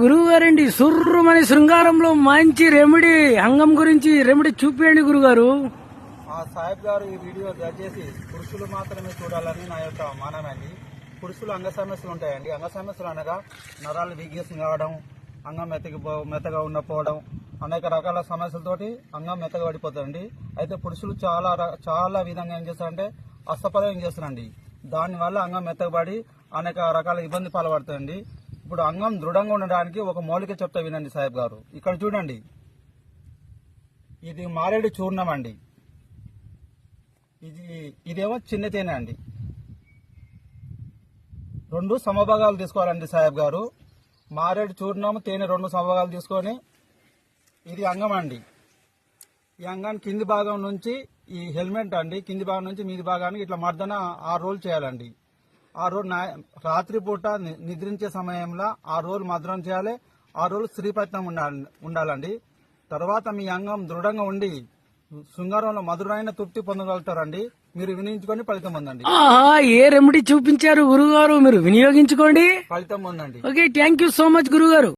గురువు గారండి, సుర్రుమని శృంగారంలో మంచి రెమెడీ అంగం గురించి రెమెడీ చూపించండి గురుగారు. సాహెబ్ గారు ఈ వీడియో దయచేసి పురుషులు మాత్రమే చూడాలని నా యొక్క మానమండి. పురుషులు అంగ సమస్యలు ఉంటాయండి. అంగ సమస్యలు అనగా నరాలు వీక్నెస్ కావడం, అంగం మెత్తగా ఉండకపోవడం, అనేక రకాల సమస్యలతోటి అంగం మెత్తగా పడిపోతుందండి. అయితే పురుషులు చాలా విధంగా ఏం చేస్తారంటే అస్తపదం చేస్తారండి. దానివల్ల అంగం మెత్తగబడి అనేక రకాల ఇబ్బంది పాల్పడుతుందండి. ఇప్పుడు అంగం దృఢంగా ఉండడానికి ఒక మౌలిక చెప్తా వినండి సాహెబ్ గారు. ఇక్కడ చూడండి, ఇది మారేడు చూర్ణం అండి. ఇదేమో చిన్న తేనె అండి. 2 సమభాగాలు తీసుకోవాలండి సాహెబ్ గారు. మారేడు చూర్ణం, తేనె 2 సమభాగాలు తీసుకొని, ఇది అంగం అండి. ఈ అంగాన్ని కింది భాగం నుంచి ఈ హెల్మెట్ అండి, కింది భాగం నుంచి మీది భాగానికి ఇట్లా మర్దన 6 రోజులు చేయాలండి. 6 రోజులు రాత్రిపూట నిద్రించే సమయంలో 6 రోజులు మర్దనం చేయాలి. 6 రోజులు శ్రీపట్నం ఉండాలండి. తర్వాత మీ అంగం దృఢంగా ఉండి శృంగారంలో మధురైన తృప్తి పొందగలుగుతారండి. మీరు వినియోగించుకొని ఫలితం పొందండి. ఏ రెమెడీ చూపించారు గురుగారు, మీరు వినియోగించుకోండి, ఫలితం పొందండి. Okay, thank you so much గురుగారు.